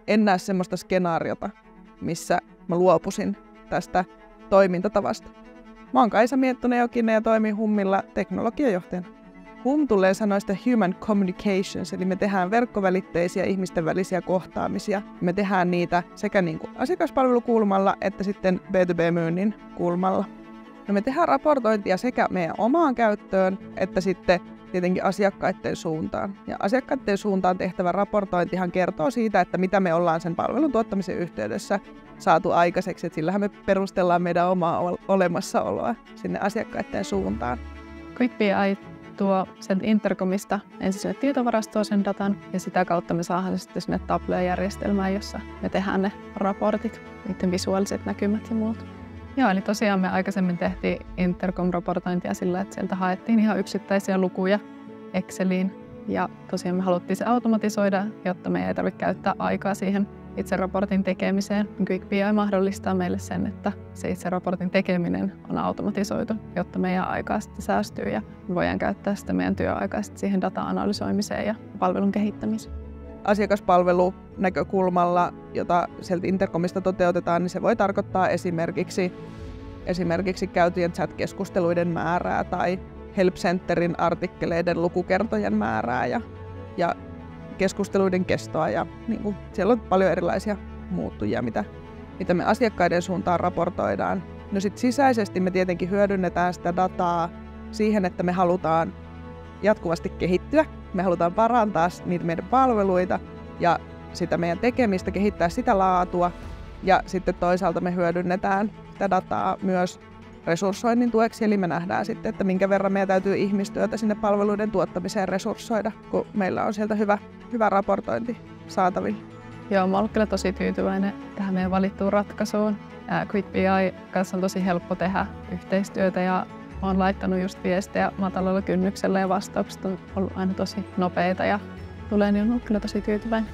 en näe semmoista skenaariota, missä mä luopusin tästä toimintatavasta. Mä oon Kaisa Miettunen-Jokinen ja toimin HUMilla teknologiajohtajana. HUM tulee sanoista Human Communications, eli me tehdään verkkovälitteisiä ihmisten välisiä kohtaamisia. Me tehdään niitä sekä niin kuin asiakaspalvelukulmalla että sitten B2B-myynnin kulmalla. No me tehdään raportointia sekä meidän omaan käyttöön että sitten tietenkin asiakkaiden suuntaan. Ja asiakkaiden suuntaan tehtävä raportointihan kertoo siitä, että mitä me ollaan sen palvelun tuottamisen yhteydessä saatu aikaiseksi. Että sillähän me perustellaan meidän omaa olemassaoloa sinne asiakkaiden suuntaan. QuickBI tuo sieltä Intercomista ensin sinne tietovarastoon sen datan ja sitä kautta me saadaan sitten sinne Tableau-järjestelmään, jossa me tehdään ne raportit, niiden visuaaliset näkymät ja muut. Joo, eli tosiaan me aikaisemmin tehtiin Intercom-raportointia sillä, että sieltä haettiin ihan yksittäisiä lukuja Exceliin ja tosiaan me haluttiin se automatisoida, jotta me ei tarvitse käyttää aikaa siihen itse raportin tekemiseen. QuickBI mahdollistaa meille sen, että se itse raportin tekeminen on automatisoitu, jotta meidän aikaa sitten säästyy ja me voidaan käyttää sitä meidän työaikaa siihen data-analysoimiseen ja palvelun kehittämiseen. Asiakaspalvelunäkökulmalla, jota sieltä Intercomista toteutetaan, niin se voi tarkoittaa esimerkiksi käytyjen chat-keskusteluiden määrää tai Help Centerin artikkeleiden lukukertojen määrää ja keskusteluiden kestoa. Ja niin kuin, siellä on paljon erilaisia muuttujia, mitä me asiakkaiden suuntaan raportoidaan. No sit sisäisesti me tietenkin hyödynnetään sitä dataa siihen, että me halutaan jatkuvasti kehittyä. Me halutaan parantaa niitä meidän palveluita ja sitä meidän tekemistä, kehittää sitä laatua. Ja sitten toisaalta me hyödynnetään sitä dataa myös resurssoinnin tueksi, eli me nähdään sitten, että minkä verran meidän täytyy ihmistyötä sinne palveluiden tuottamiseen resurssoida, kun meillä on sieltä hyvä raportointi saatavilla. Joo, mä olen kyllä tosi tyytyväinen tähän meidän valittuun ratkaisuun. QuickBI kanssa on tosi helppo tehdä yhteistyötä ja olen laittanut just viestejä matalalla kynnyksellä ja vastaukset on ollut aina tosi nopeita ja niin on ollut kyllä tosi tyytyväinen.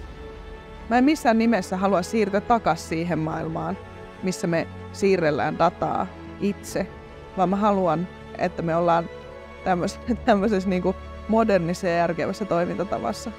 Mä en missään nimessä halua siirtyä takaisin siihen maailmaan, missä me siirrellään dataa itse, vaan mä haluan, että me ollaan tämmöisessä niin kuin modernissa ja järkevässä toimintatavassa.